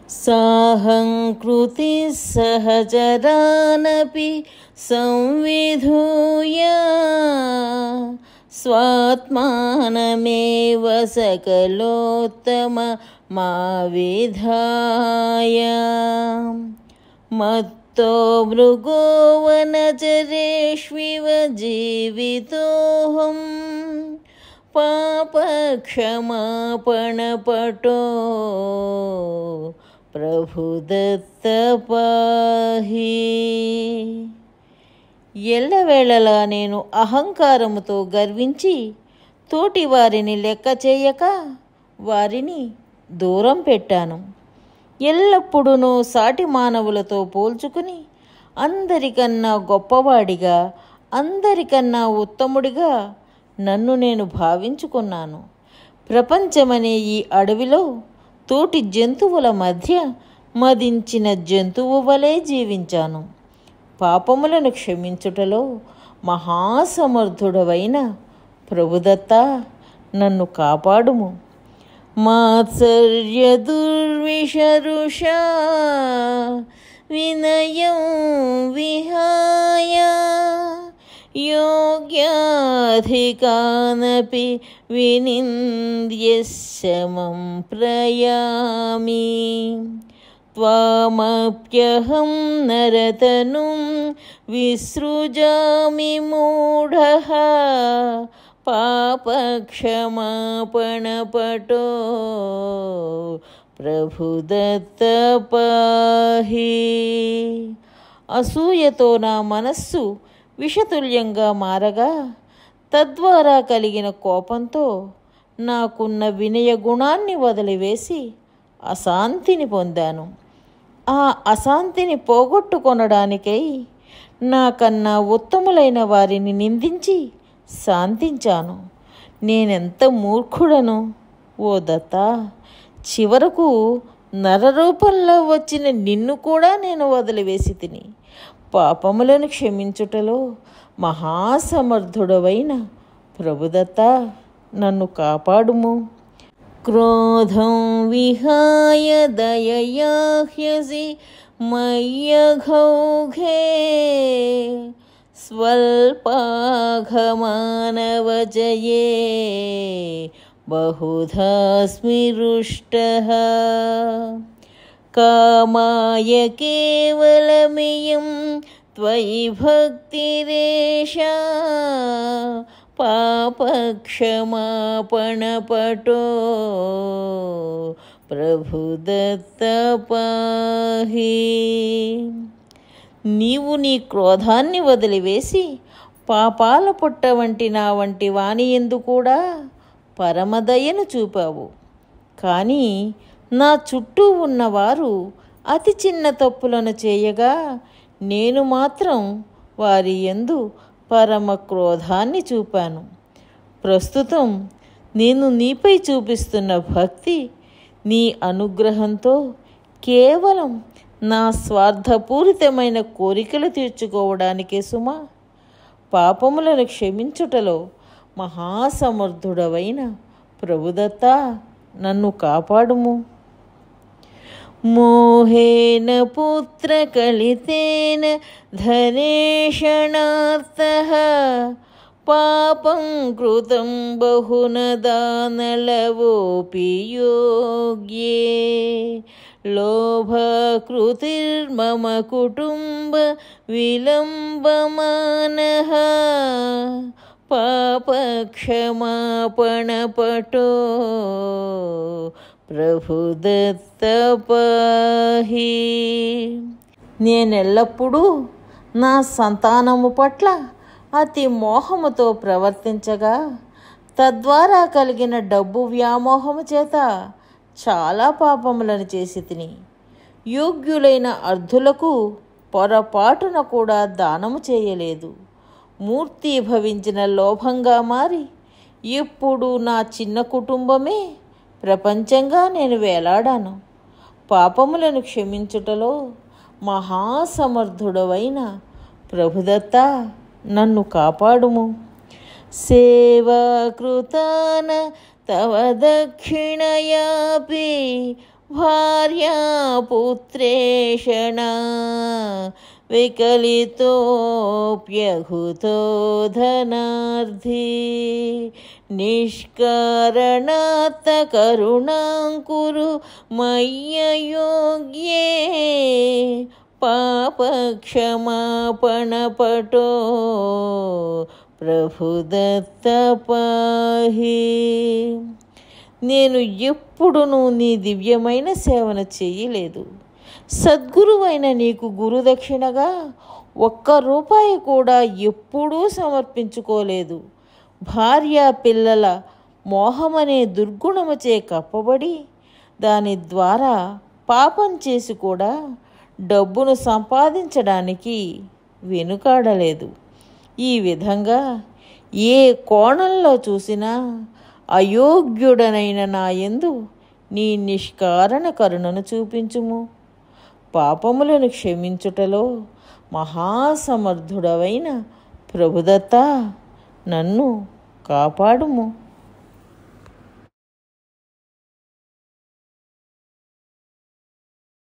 సాహంకృతి సహచరానపి సంవిధూయ స్వాత్మానమేవ సకలోత్తమ మా విధాయ మత్తో మృగో వనచరేష్వివ జీవితోహం పాపక్షమాపణపటో ప్రభుదత్త పాహి. ఎల్లవేళలా నేను అహంకారముతో గర్వించి తోటి వారిని లెక్క చేయక వారిని దూరం పెట్టాను. ఎల్లప్పుడూ సాటి మానవులతో పోల్చుకుని అందరికన్నా గొప్పవాడిగా, అందరికన్నా ఉత్తముడిగా నన్ను నేను భావించుకున్నాను. ప్రపంచమనే ఈ అడవిలో తోటి జంతువుల మధ్య మదించిన జంతువు వలె జీవించాను. పాపములను క్షమించుటలో మహాసమర్థుడవైన ప్రభుదత్త నన్ను కాపాడుము. మాత్సర్య దుర్విషరుషా వినయం విహాయ యోగ్యాధికానపి వినింద్యశమం ప్రయామి. త్వామప్యహం నరతనుం విసృజామి మూఢః పాపక్షమాపణపటో ప్రభుదత్త పాహి. అసూయతో నా మనస్సు విషతుల్యంగా మారగా తద్వారా కలిగిన కోపంతో నాకున్న వినయ గుణాన్ని వదిలివేసి అశాంతిని పొందాను. ఆ అశాంతిని పోగొట్టుకొనడానికై నాకన్నా ఉత్తములైన వారిని నిందించి శాంతించాను. నేనెంత మూర్ఖుడను ఓ దత్త! చివరకు నరరూపంలో వచ్చిన నిన్ను కూడా నేను వదిలివేసి తిని. పాపములను క్షమించుటలో మహాసమర్థుడవైన ప్రభుదత్త నన్ను కాపాడుము. క్రోధం విహాయ దయయా హ్యసి మయ్యఘౌఘే స్వల్పాఘమానవజయే బహుధా స్మిరుష్టః. కామాయ కేవలమియం త్వయి భక్తిరేషా పాపక్షమాపణపటో ప్రభుదత్త పాహి. నీవు నీ క్రోధాన్ని వదిలివేసి పాపాల పుట్ట వంటి నా వంటి వాని యందు కూడా పరమదయను చూపావు. కానీ నా చుట్టూ ఉన్నవారు అతి చిన్న తప్పులను చేయగా నేను మాత్రం వారి యందు పరమ క్రోధాన్ని చూపాను. ప్రస్తుతం నేను నీపై చూపిస్తున్న భక్తి నీ అనుగ్రహంతో కేవలం నా స్వార్థపూరితమైన కోరికలు తీర్చుకోవడానికే సుమా. పాపములను క్షమించుటలో మహాసమర్థుడవైన ప్రభుదత్త నన్ను కాపాడుము. మోహేన పుత్రకలితేన ధనేషణార్థః పాపం కృతం బహున దానలవోపి యోగ్యే లోభకృతిర్మమ కుటుంబ విలంబమానః పాపక్షమాపణపటో ప్రభుదత్త పాహి. నేనెల్లప్పుడూ నా సంతానము పట్ల అతి మోహముతో ప్రవర్తించగా తద్వారా కలిగిన డబ్బు వ్యామోహము చేత చాలా పాపములను చేసి తిని. యోగ్యులైన అర్ధులకు పొరపాటున కూడా దానము చేయలేదు. మూర్తీభవించిన లోభంగా మారి ఎప్పుడు నా చిన్న కుటుంబమే ప్రపంచంగా నేను వేలాడాను. పాపములను క్షమించుటలో మహాసమర్థుడవైన ప్రభుదత్త నన్ను కాపాడుము. సేవాకృతాన తవ దక్షిణయాపి భార్యాపుత్రేషణా వికలితోప్యహుతో ధనార్థి నిష్కారణాత్త కరుణాంకురు మయ్యయోగ్యే పాపక్షమాపణపటో ప్రభుదత్త పాహి. నేను ఎప్పుడునూ నీ దివ్యమైన సేవన చేయలేదు. సద్గురువైన నీకు గురుదక్షిణగా ₹1 కూడా ఎప్పుడూ సమర్పించుకోలేదు. భార్య పిల్లల మోహమనే దుర్గుణముచే కప్పబడి దాని ద్వారా పాపం చేసి కూడా డబ్బును సంపాదించడానికి వెనుకాడలేదు. ఈ విధంగా ఏ కోణంలో చూసినా అయోగ్యుడనైన నా యందు నీ నిష్కారణ కరుణను చూపించుము. పాపములను క్షమించుటలో మహాసమర్థుడవైన ప్రభుదత్త నన్ను కాపాడుము.